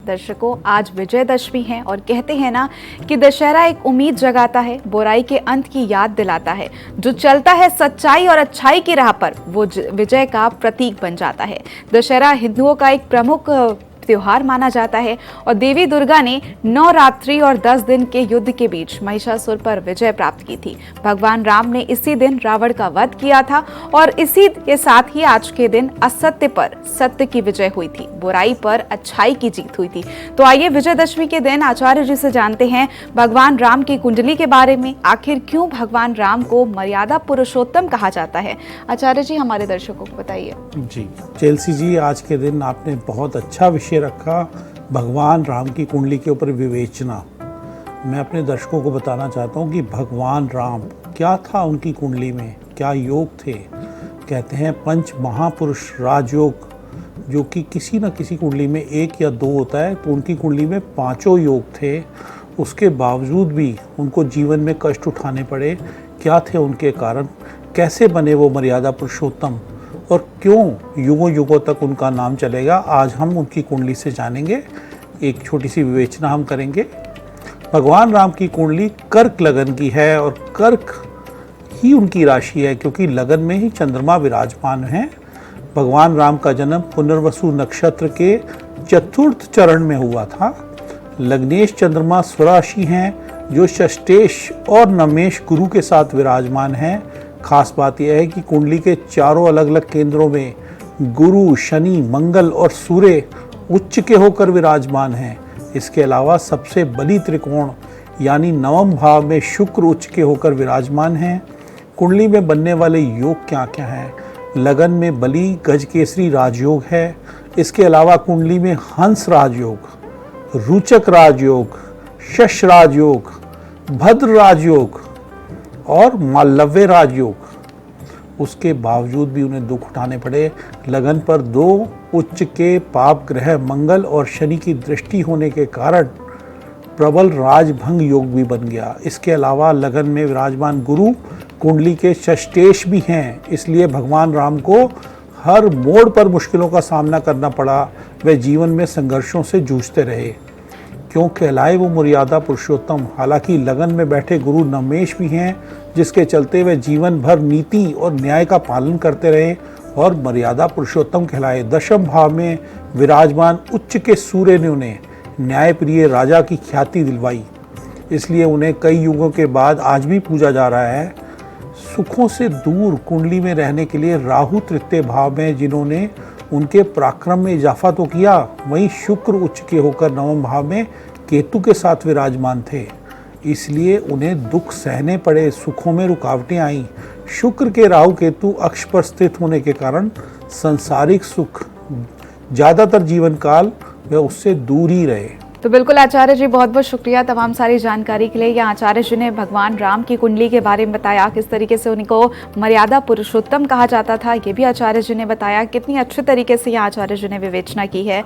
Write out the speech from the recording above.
दर्शकों, आज विजयदशमी है और कहते हैं ना कि दशहरा एक उम्मीद जगाता है, बुराई के अंत की याद दिलाता है। जो चलता है सच्चाई और अच्छाई की राह पर वो विजय का प्रतीक बन जाता है। दशहरा हिंदुओं का एक प्रमुख त्योहार माना जाता है और देवी दुर्गा ने 9 रात्रि और 10 दिन के युद्ध के बीच महिषासुर पर विजय प्राप्त की थी। भगवान राम ने इसी दिन रावण का वध किया था और इसी के साथ ही आज के दिन असत्य पर सत्य की विजय हुई थी, बुराई पर अच्छाई की जीत हुई थी। तो आइए विजयदशमी के दिन आचार्य जी से जानते हैं भगवान राम की कुंडली के बारे में। आखिर क्यों भगवान राम को मर्यादा पुरुषोत्तम कहा जाता है? आचार्य जी हमारे दर्शकों को बताइए। जी चेल्सी जी, आज के दिन आपने बहुत अच्छा विषय रखा, भगवान राम की कुंडली के ऊपर विवेचना। मैं अपने दर्शकों को बताना चाहता हूँ कि भगवान राम क्या था उनकी कुंडली में, क्या योग थे। कहते हैं पंच महापुरुष राजयोग, जो कि किसी न किसी कुंडली में 1 या 2 होता है, तो उनकी कुंडली में 5 योग थे। उसके बावजूद भी उनको जीवन में कष्ट उठाने पड़े। क्या थे उनके कारण, कैसे बने वो मर्यादा पुरुषोत्तम और क्यों युगों युगों तक उनका नाम चलेगा, आज हम उनकी कुंडली से जानेंगे। एक छोटी सी विवेचना हम करेंगे। भगवान राम की कुंडली कर्क लगन की है और कर्क ही उनकी राशि है, क्योंकि लगन में ही चंद्रमा विराजमान है। भगवान राम का जन्म पुनर्वसु नक्षत्र के चतुर्थ चरण में हुआ था। लग्नेश चंद्रमा स्वराशि हैं, जो षष्ठेश और नमेश गुरु के साथ विराजमान हैं। खास बात यह है कि कुंडली के चारों अलग अलग केंद्रों में गुरु, शनि, मंगल और सूर्य उच्च के होकर विराजमान हैं। इसके अलावा सबसे बली त्रिकोण यानी नवम भाव में शुक्र उच्च के होकर विराजमान हैं। कुंडली में बनने वाले योग क्या क्या हैं? लगन में बली गजकेसरी राजयोग है। इसके अलावा कुंडली में हंस राजयोग, रुचक राजयोग, शश राजयोग, भद्र राजयोग और मालव्य राजयोग। उसके बावजूद भी उन्हें दुख उठाने पड़े। लगन पर 2 उच्च के पाप ग्रह मंगल और शनि की दृष्टि होने के कारण प्रबल राजभंग योग भी बन गया। इसके अलावा लगन में विराजमान गुरु कुंडली के षष्ठेश भी हैं, इसलिए भगवान राम को हर मोड़ पर मुश्किलों का सामना करना पड़ा। वे जीवन में संघर्षों से जूझते रहे। क्यों कहलाए वो मर्यादा पुरुषोत्तम? हालांकि लगन में बैठे गुरु नमेश भी हैं, जिसके चलते वे जीवन भर नीति और न्याय का पालन करते रहे और मर्यादा पुरुषोत्तम कहलाए। दशम भाव में विराजमान उच्च के सूर्य ने उन्हें न्यायप्रिय राजा की ख्याति दिलवाई, इसलिए उन्हें कई युगों के बाद आज भी पूजा जा रहा है। सुखों से दूर कुंडली में रहने के लिए राहु तृतीय भाव में, जिन्होंने उनके पराक्रम में इजाफा तो किया, वहीं शुक्र उच्च के होकर नवम भाव में केतु के साथ विराजमान थे, इसलिए उन्हें दुख सहने पड़े, सुखों में रुकावटें आईं। शुक्र के राहु केतु अक्ष पर स्थित होने के कारण सांसारिक सुख ज़्यादातर जीवन काल वे उससे दूर ही रहे। तो बिल्कुल आचार्य जी, बहुत बहुत शुक्रिया तमाम सारी जानकारी के लिए। यहाँ आचार्य जी ने भगवान राम की कुंडली के बारे में बताया, किस तरीके से उनको मर्यादा पुरुषोत्तम कहा जाता था, ये भी आचार्य जी ने बताया। कितनी अच्छे तरीके से यहाँ आचार्य जी ने विवेचना की है।